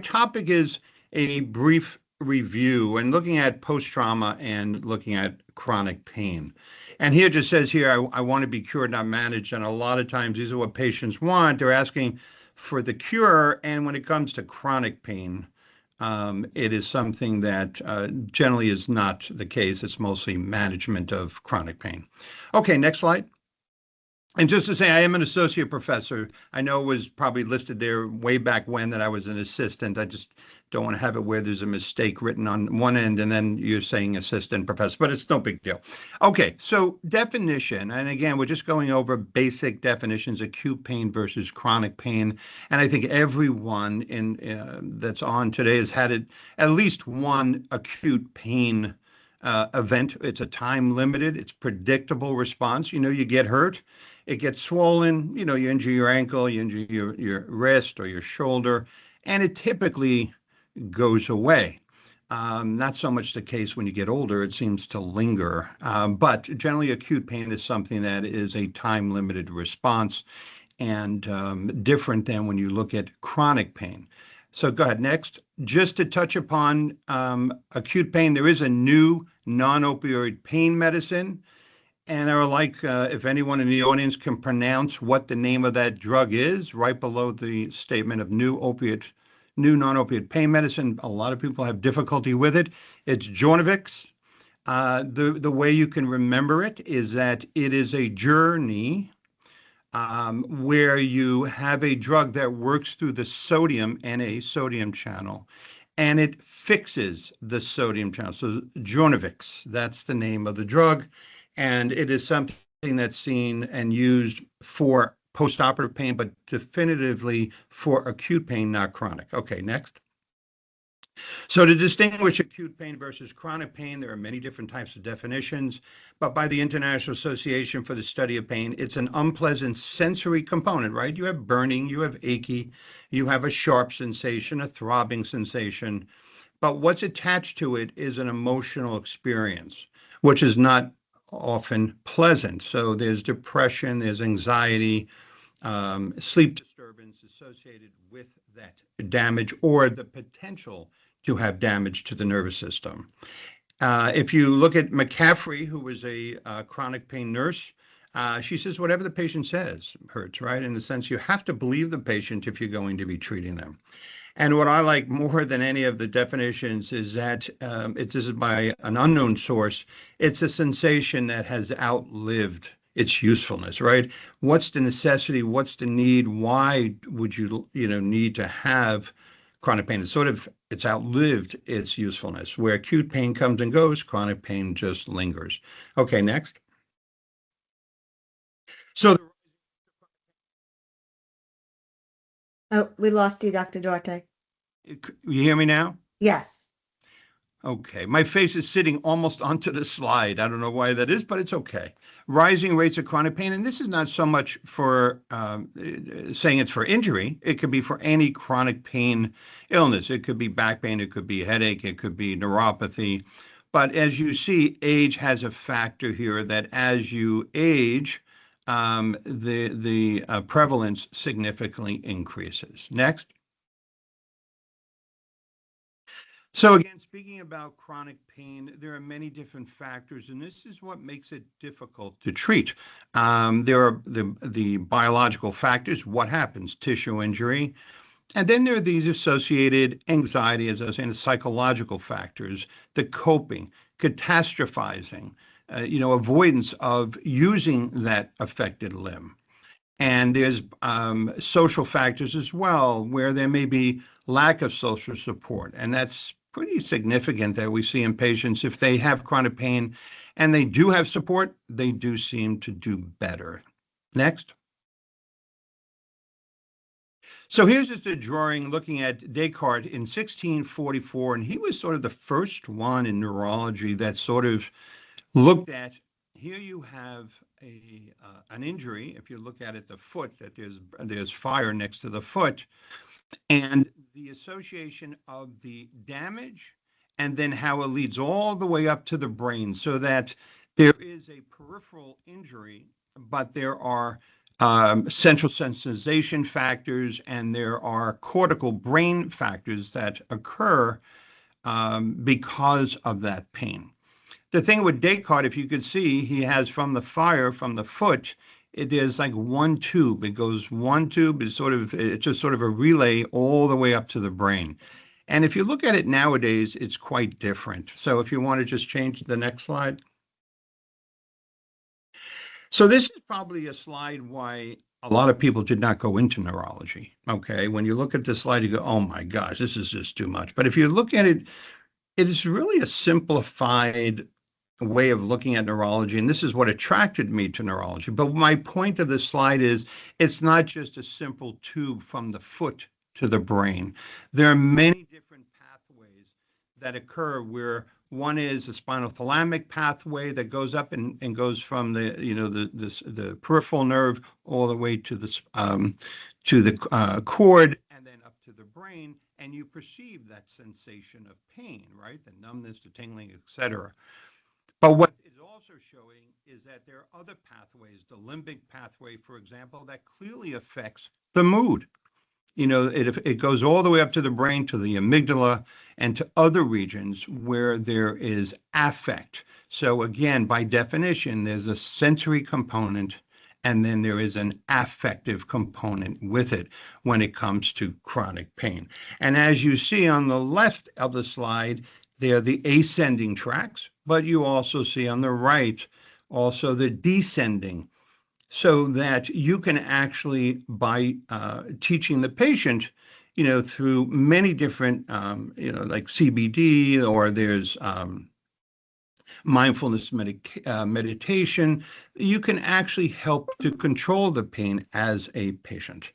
topic is a brief review and looking at post-trauma and looking at chronic pain. And here it just says here, I want to be cured, not managed. And a lot of times these are what patients want. They're asking for the cure. And when it comes to chronic pain, it is something that generally is not the case. It's mostly management of chronic pain. Okay, next slide. And just to say, I am an associate professor. I know it was probably listed there way back when that I was an assistant. I just don't want to have it where there's a mistake written on one end and then you're saying assistant professor, but it's no big deal. Okay, so definition, and again, we're just going over basic definitions, acute pain versus chronic pain. And I think everyone that's on today has had at least one acute pain event. It's a time limited, it's predictable response. You get hurt. It gets swollen, you injure your ankle, you injure your wrist or your shoulder, and it typically goes away. Not so much the case when you get older, it seems to linger. But generally, acute pain is something that is a time-limited response and different than when you look at chronic pain. So go ahead, next. Just to touch upon acute pain, there is a new non-opioid pain medicine. And I would like, if anyone in the audience can pronounce what the name of that drug is, right below the statement of new non-opiate pain medicine. A lot of people have difficulty with it. It's Jornavix. The way you can remember it is that it is a journey where you have a drug that works through the sodium sodium channel, and it fixes the sodium channel. So Jornavix, that's the name of the drug. And it is something that's seen and used for postoperative pain, but definitively for acute pain, not chronic. Okay, next. So to distinguish acute pain versus chronic pain, there are many different types of definitions, but by the International Association for the Study of Pain, it's an unpleasant sensory component, right? You have burning, you have achy, you have a sharp sensation, a throbbing sensation, but what's attached to it is an emotional experience, which is not often pleasant. So there's depression, there's anxiety, sleep disturbance associated with that damage or the potential to have damage to the nervous system. If you look at McCaffrey, who was a chronic pain nurse, she says whatever the patient says hurts, right? In the sense you have to believe the patient if you're going to be treating them. And what I like more than any of the definitions is that this is by an unknown source. It's a sensation that has outlived its usefulness, right? What's the necessity? What's the need? Why would you, need to have chronic pain? It's outlived its usefulness. Where acute pain comes and goes, chronic pain just lingers. Okay, next. So. Oh, we lost you, Dr. Duarte. You hear me now? Yes. Okay. My face is sitting almost onto the slide. I don't know why that is, but it's okay. Rising rates of chronic pain. And this is not so much for saying it's for injury. It could be for any chronic pain illness. It could be back pain. It could be headache. It could be neuropathy. But as you see, age has a factor here that as you age, the prevalence significantly increases. Next. So again, speaking about chronic pain, there are many different factors, and this is what makes it difficult to treat. There are the biological factors, what happens, tissue injury, and then there are these associated anxiety, as I was saying, the psychological factors, the coping, catastrophizing, avoidance of using that affected limb. And there's social factors as well, where there may be lack of social support. And that's pretty significant that we see in patients. If they have chronic pain and they do have support, they do seem to do better. Next. So here's just a drawing looking at Descartes in 1644, and he was sort of the first one in neurology that sort of looked at, here you have an injury, if you look at it, the foot, that there's fire next to the foot, and the association of the damage and then how it leads all the way up to the brain, so that there is a peripheral injury, but there are central sensitization factors, and there are cortical brain factors that occur because of that pain. The thing with Descartes, if you could see, he has from the fire, from the foot, there's like one tube. It goes one tube, it's just sort of a relay all the way up to the brain. And if you look at it nowadays, it's quite different. So if you want to just change the next slide. So this is probably a slide why a lot of people did not go into neurology. Okay. When you look at this slide, you go, oh my gosh, this is just too much. But if you look at it, it is really a simplified way of looking at neurology. And this is what attracted me to neurology. But my point of this slide is it's not just a simple tube from the foot to the brain. There are many different pathways that occur where one is a spinal thalamic pathway that goes up and goes from the peripheral nerve all the way to the cord and then up to the brain, and you perceive that sensation of pain, right? The numbness, the tingling, etc. But what it's also showing is that there are other pathways, the limbic pathway, for example, that clearly affects the mood. It goes all the way up to the brain, to the amygdala, and to other regions where there is affect. So again, by definition, there's a sensory component, and then there is an affective component with it when it comes to chronic pain. And as you see on the left of the slide, they're the ascending tracks, but you also see on the right also the descending, so that you can actually, by teaching the patient, through many different, like CBD, or there's mindfulness meditation, you can actually help to control the pain as a patient.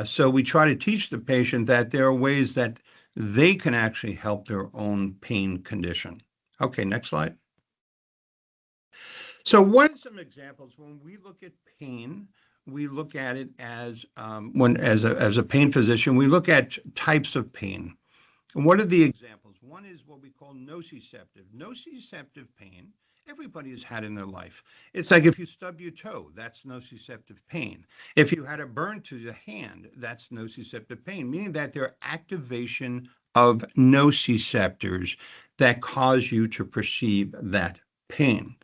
So we try to teach the patient that there are ways that they can actually help their own pain condition. Okay, next slide. So what are some examples? When we look at pain, we look at it as as a pain physician, we look at types of pain. And what are the examples? One is what we call nociceptive. Nociceptive pain, everybody has had in their life. It's like if you stub your toe, that's nociceptive pain. If you had a burn to the hand, that's nociceptive pain, meaning that there are activation of nociceptors that cause you to perceive that pain.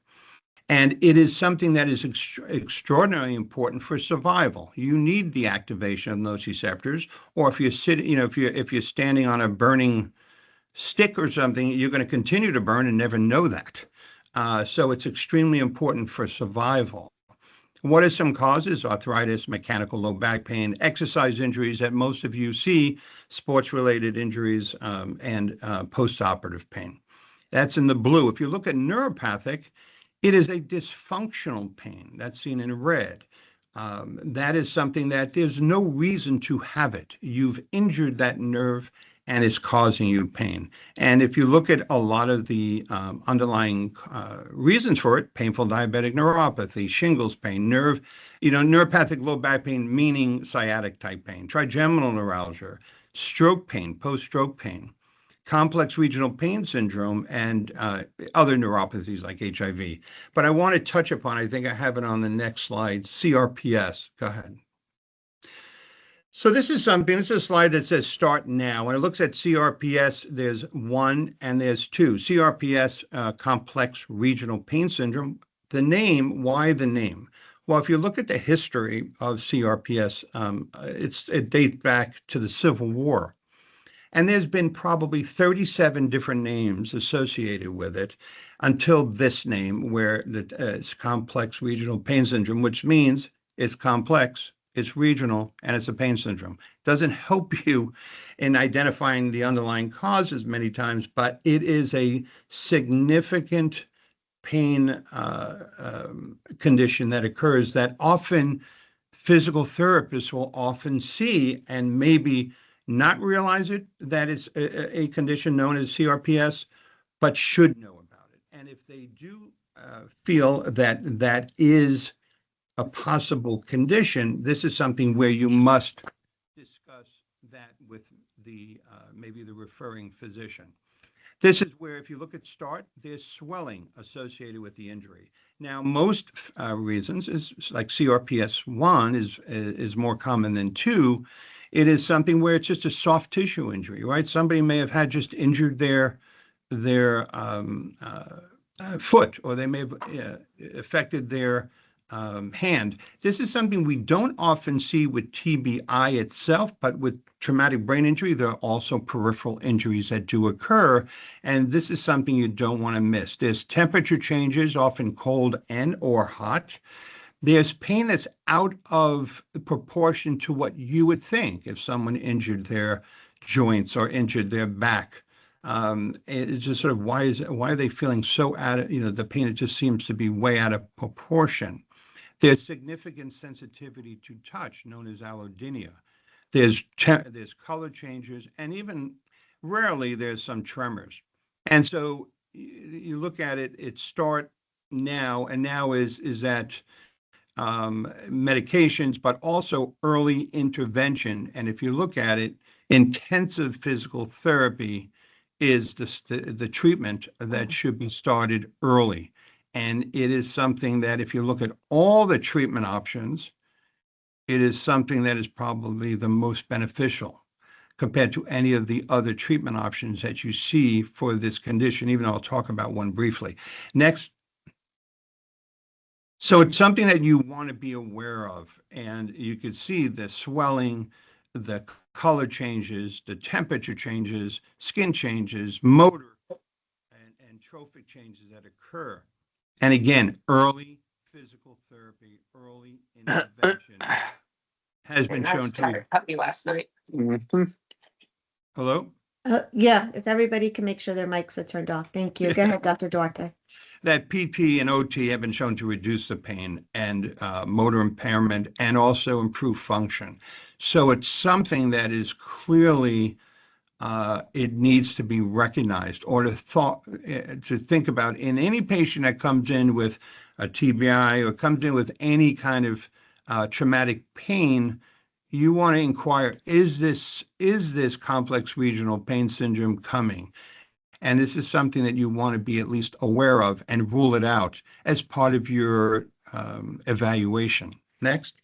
And it is something that is extraordinarily important for survival. You need the activation of nociceptors, or if you're sitting, if you're standing on a burning stick or something, you're going to continue to burn and never know that. So it's extremely important for survival. What are some causes? Arthritis, mechanical low back pain, exercise injuries that most of you see, sports-related injuries, and post-operative pain. That's in the blue. If you look at neuropathic, it is a dysfunctional pain. That's seen in red. That is something that there's no reason to have it. You've injured that nerve and it's causing you pain. And if you look at a lot of the underlying reasons for it, painful diabetic neuropathy, shingles pain, neuropathic low back pain, meaning sciatic type pain, trigeminal neuralgia, stroke pain, post-stroke pain, complex regional pain syndrome, and other neuropathies like HIV. But I want to touch upon, I think I have it on the next slide, CRPS. Go ahead. So this is a slide that says start now. When it looks at CRPS, there's 1 and there's 2. CRPS, complex regional pain syndrome. The name, why the name? Well, if you look at the history of CRPS, it dates back to the Civil War. And there's been probably 37 different names associated with it until this name, where it's complex regional pain syndrome, which means it's complex, it's regional, and it's a pain syndrome. Doesn't help you in identifying the underlying causes many times, but it is a significant pain condition that occurs that often physical therapists will often see and maybe not realize it, that it's a condition known as CRPS, but should know about it. And if they do feel that that is a possible condition, this is something where you must discuss that with the maybe the referring physician. This is where, if you look at START, there's swelling associated with the injury. Now, most reasons is like CRPS1 is more common than 2. It is something where it's just a soft tissue injury, right? Somebody may have had just injured their foot, or they may have affected their hand. This is something we don't often see with TBI itself, but with traumatic brain injury, there are also peripheral injuries that do occur. And this is something you don't want to miss. There's temperature changes, often cold and or hot. There's pain that's out of proportion to what you would think if someone injured their joints or injured their back. It's just sort of why are they feeling so out of, the pain, it just seems to be way out of proportion. There's significant sensitivity to touch, known as allodynia. There's color changes, and even rarely there's some tremors. And so you look at it, it's START now, and now is that medications, but also early intervention. And if you look at it, intensive physical therapy is the treatment that should be started early. And it is something that, if you look at all the treatment options, it is something that is probably the most beneficial compared to any of the other treatment options that you see for this condition, even though I'll talk about one briefly. Next. So it's something that you want to be aware of, and you can see the swelling, the color changes, the temperature changes, skin changes, motor and trophic changes that occur. And again, early physical therapy, early intervention has been shown to puppy last night. Hello? Yeah, if everybody can make sure their mics are turned off. Thank you. Go ahead, Dr. Duarte. That PT and OT have been shown to reduce the pain and motor impairment and also improve function. So it's something that is clearly, it needs to be recognized, or to think about in any patient that comes in with a TBI or comes in with any kind of traumatic pain. You want to inquire, is this complex regional pain syndrome coming? And this is something that you want to be at least aware of and rule it out as part of your evaluation. Next.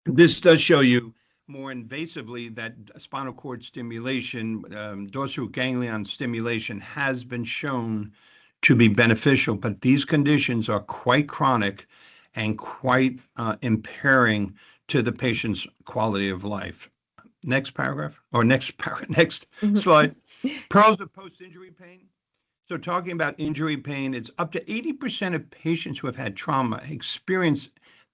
This does show you more invasively that spinal cord stimulation, dorsal ganglion stimulation has been shown to be beneficial, but these conditions are quite chronic and quite impairing to the patient's quality of life. Next paragraph, or next slide. Pearls of post-injury pain. So talking about injury pain, it's up to 80% of patients who have had trauma experience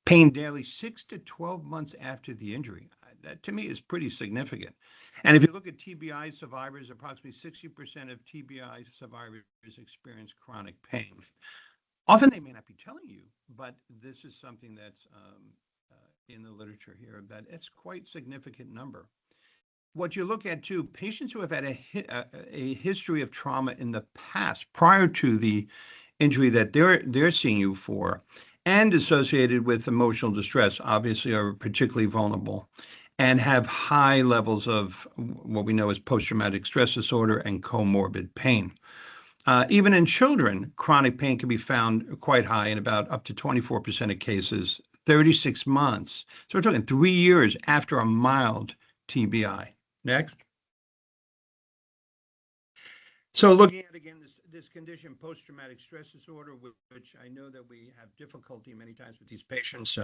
pain daily 6 to 12 months after the injury. That to me is pretty significant. And if you look at TBI survivors, approximately 60% of TBI survivors experience chronic pain. Often they may not be telling you, but this is something that's in the literature here, that it's quite significant number. What you look at too, patients who have had a history of trauma in the past prior to the injury that they're seeing you for, and associated with emotional distress, obviously are particularly vulnerable and have high levels of what we know as post-traumatic stress disorder and comorbid pain. Even in children, chronic pain can be found quite high in about up to 24% of cases, 36 months. So we're talking 3 years after a mild TBI. Next. So looking at, again, this condition, post-traumatic stress disorder, which I know that we have difficulty many times with these patients,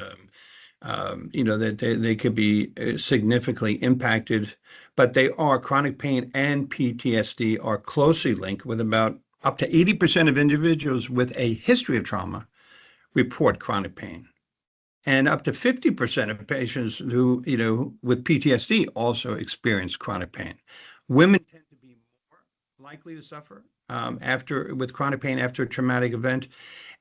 that they could be significantly impacted, but they are chronic pain and PTSD are closely linked, with about up to 80% of individuals with a history of trauma report chronic pain. And up to 50% of patients who, with PTSD also experience chronic pain. Women tend to be more likely to suffer with chronic pain after a traumatic event.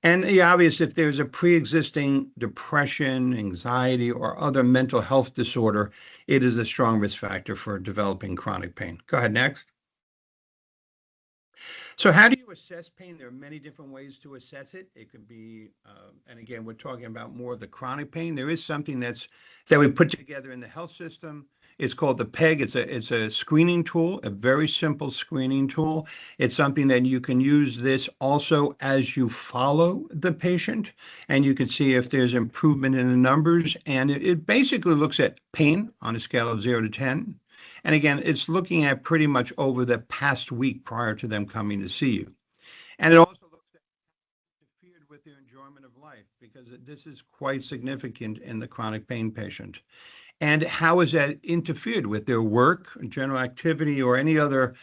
And obvious, if there's a pre-existing depression, anxiety, or other mental health disorder, it is a strong risk factor for developing chronic pain. Go ahead, next. So how do you assess pain? There are many different ways to assess it. It could be, and again, we're talking about more of the chronic pain. There is something that we put together in the health system. It's called the PEG. It's a screening tool, a very simple screening tool. It's something that you can use this also as you follow the patient, and you can see if there's improvement in the numbers. And it basically looks at pain on a scale of 0 to 10. And again, it's looking at pretty much over the past week prior to them coming to see you. And it also looks at interfered with their enjoyment of life, because this is quite significant in the chronic pain patient. And how is that interfered with their work, general activity, or any other,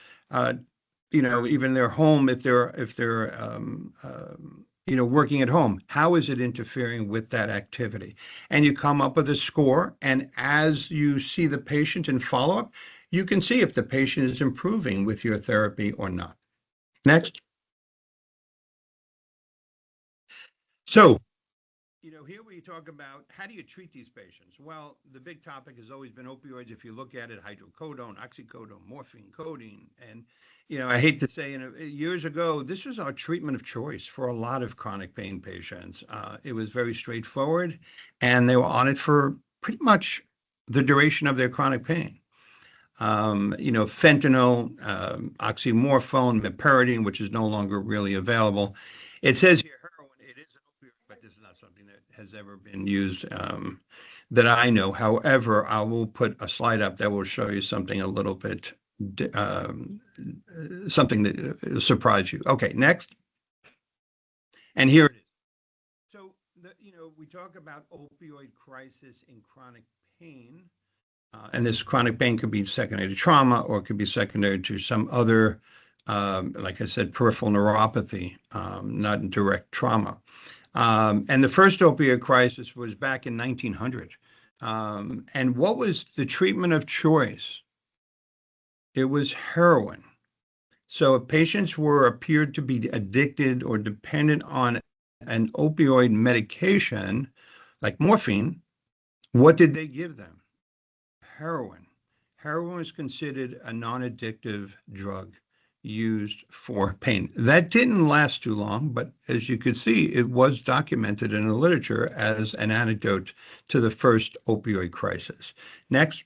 even their home, if they're working at home? How is it interfering with that activity? And you come up with a score, and as you see the patient in follow-up, you can see if the patient is improving with your therapy or not. Next. So, here we talk about how do you treat these patients? Well, the big topic has always been opioids. If you look at it, hydrocodone, oxycodone, morphine, codeine. And, I hate to say, years ago, this was our treatment of choice for a lot of chronic pain patients. It was very straightforward, and they were on it for pretty much the duration of their chronic pain. Fentanyl, oxymorphone, meperidine, which is no longer really available. It says here, it is an opioid, but this is not something that has ever been used that I know. However, I will put a slide up that will show you something a little bit, something that will surprise you. Okay, next. And here it is. So, we talk about opioid crisis in chronic pain. And this chronic pain could be secondary to trauma, or it could be secondary to some other, like I said, peripheral neuropathy, not direct trauma. And the first opioid crisis was back in 1900. And what was the treatment of choice? It was heroin. So if patients appeared to be addicted or dependent on an opioid medication, like morphine, what did they give them? Heroin. Heroin is considered a non-addictive drug used for pain. That didn't last too long, but as you could see, it was documented in the literature as an antidote to the first opioid crisis. Next.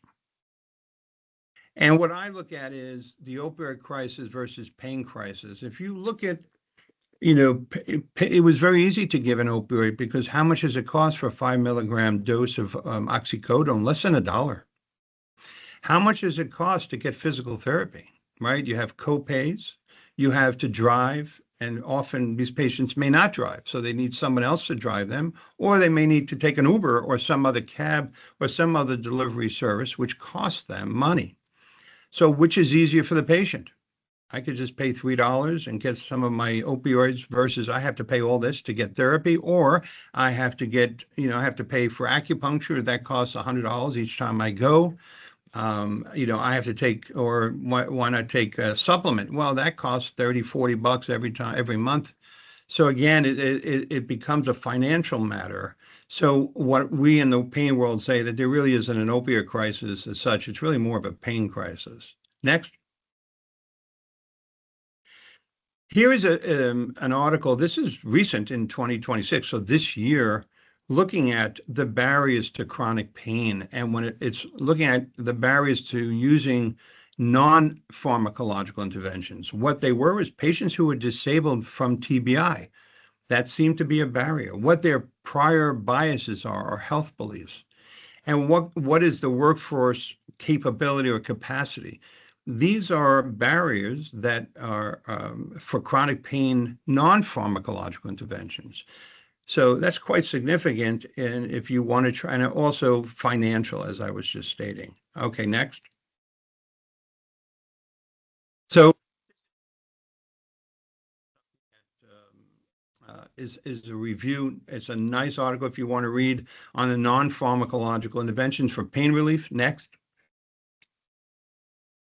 And what I look at is the opioid crisis versus pain crisis. If you look at, it was very easy to give an opioid, because how much does it cost for a 5-milligram dose of oxycodone? Less than $1. How much does it cost to get physical therapy, right? You have co-pays, you have to drive, and often these patients may not drive, so they need someone else to drive them, or they may need to take an Uber or some other cab or some other delivery service, which costs them money. So which is easier for the patient? I could just pay $3 and get some of my opioids, versus I have to pay all this to get therapy, or I have to get, I have to pay for acupuncture. That costs $100 each time I go. I have to take, or why not take a supplement? Well, that costs $30-40 every month. So again, it becomes a financial matter. So what we in the pain world say, that there really isn't an opioid crisis as such. It's really more of a pain crisis. Next. Here is an article. This is recent in 2026. So this year, looking at the barriers to chronic pain, and when it's looking at the barriers to using non-pharmacological interventions. What they were is patients who were disabled from TBI. That seemed to be a barrier. What their prior biases are, or health beliefs, and what is the workforce capability or capacity. These are barriers that are for chronic pain, non-pharmacological interventions. So that's quite significant, and if you want to try, and also financial, as I was just stating. Okay, next. So is a review. It's a nice article if you want to read on the non-pharmacological interventions for pain relief. Next.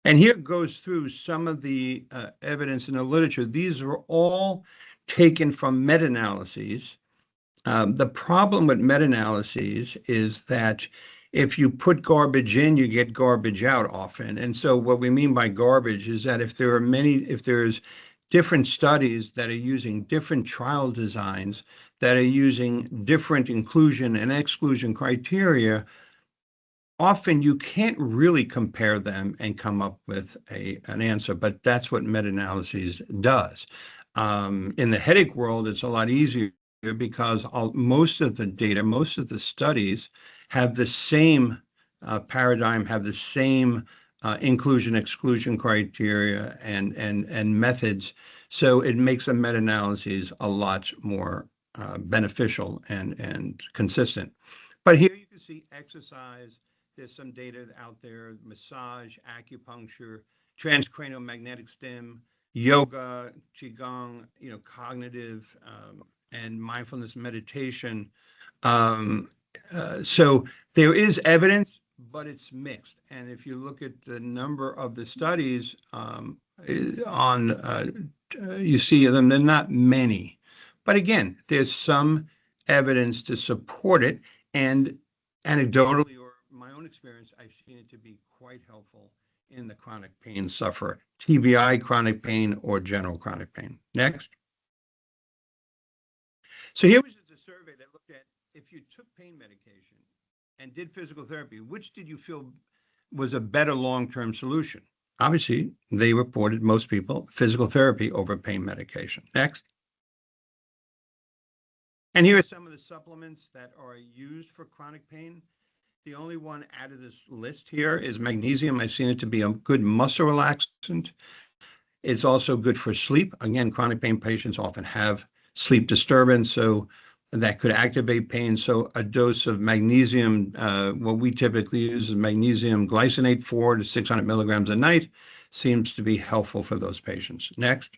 And here it goes through some of the evidence in the literature. These are all taken from meta-analyses. The problem with meta-analyses is that if you put garbage in, you get garbage out often. And so what we mean by garbage is that if there's different studies that are using different trial designs, that are using different inclusion and exclusion criteria, often you can't really compare them and come up with an answer, but that's what meta-analysis does. In the headache world, it's a lot easier because most of the data, most of the studies have the same paradigm, have the same inclusion-exclusion criteria and methods. So it makes a meta-analysis a lot more beneficial and consistent. But here you can see exercise. There's some data out there: massage, acupuncture, transcranial magnetic stim, yoga, qigong, cognitive and mindfulness meditation. So there is evidence, but it's mixed. And if you look at the number of the studies you see them, they're not many. But again, there's some evidence to support it. And anecdotally, or my own experience, I've seen it to be quite helpful in the chronic pain sufferer, TBI chronic pain or general chronic pain. Next. So here was just a survey that looked at if you took pain medication and did physical therapy, which did you feel was a better long-term solution? Obviously, they reported, most people, physical therapy over pain medication. Next. And here are some of the supplements that are used for chronic pain. The only one out of this list here is magnesium. I've seen it to be a good muscle relaxant. It's also good for sleep. Again, chronic pain patients often have sleep disturbance, so that could activate pain. So a dose of magnesium, what we typically use is magnesium glycinate, 400 to 600 milligrams a night, seems to be helpful for those patients. Next.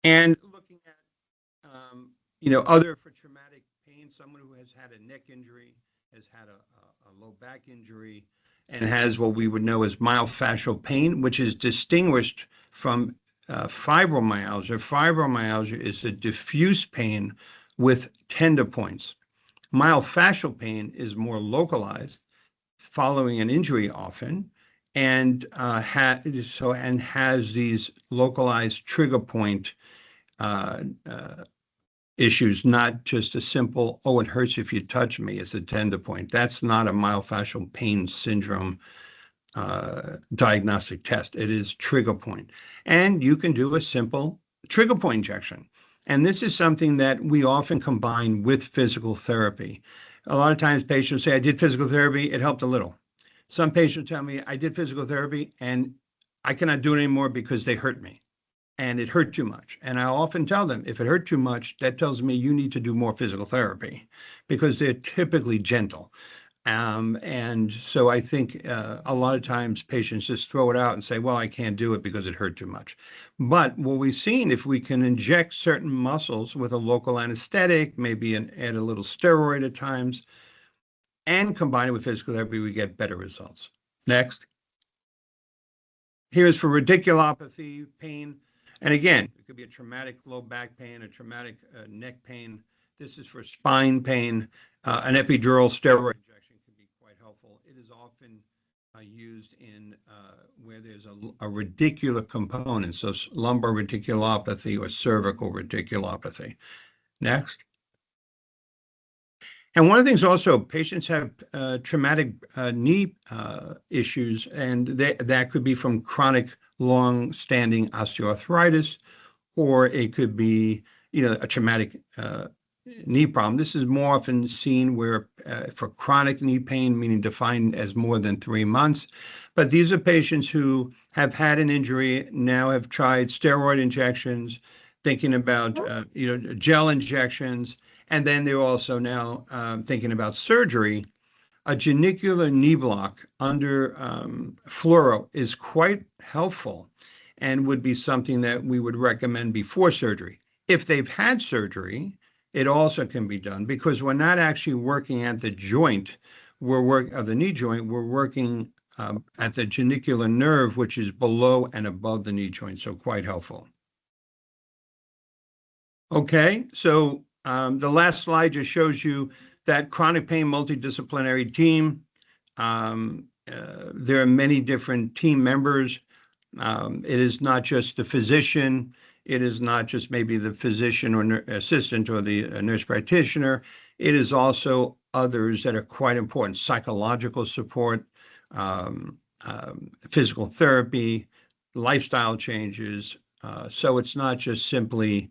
And looking at, other for traumatic pain, someone who has had a neck injury, has had a low back injury, and has what we would know as myofascial pain, which is distinguished from fibromyalgia. Fibromyalgia is a diffuse pain with tender points. Myofascial pain is more localized, following an injury often, and has these localized trigger point issues, not just a simple, oh, it hurts if you touch me, it's a tender point. That's not a myofascial pain syndrome diagnostic test. It is trigger point. And you can do a simple trigger point injection. And this is something that we often combine with physical therapy. A lot of times patients say, I did physical therapy, it helped a little. Some patients tell me, I did physical therapy and I cannot do it anymore because they hurt me. And it hurt too much. And I often tell them, if it hurt too much, that tells me you need to do more physical therapy because they're typically gentle. And so I think a lot of times patients just throw it out and say, well, I can't do it because it hurt too much. But what we've seen, if we can inject certain muscles with a local anesthetic, maybe add a little steroid at times, and combine it with physical therapy, we get better results. Next. Here's for radiculopathy pain. And again, it could be a traumatic low back pain, a traumatic neck pain. This is for spine pain. An epidural steroid injection can be quite helpful. It is often used in where there's a radicular component, so lumbar radiculopathy or cervical radiculopathy. Next. And one of the things also, patients have traumatic knee issues, and that could be from chronic long-standing osteoarthritis, or it could be, a traumatic knee problem. This is more often seen where for chronic knee pain, meaning defined as more than 3 months. But these are patients who have had an injury, now have tried steroid injections, thinking about, gel injections, and then they're also now thinking about surgery. A genicular knee block under fluoro is quite helpful and would be something that we would recommend before surgery. If they've had surgery, it also can be done because we're not actually working at the joint, of the knee joint, we're working at the genicular nerve, which is below and above the knee joint, so quite helpful. Okay, so the last slide just shows you that chronic pain multidisciplinary team. There are many different team members. It is not just the physician. It is not just maybe the physician or assistant or the nurse practitioner. It is also others that are quite important: psychological support, physical therapy, lifestyle changes. So it's not just simply,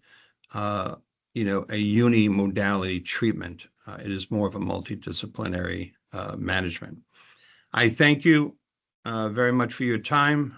a unimodality treatment. It is more of a multidisciplinary management. I thank you very much for your time.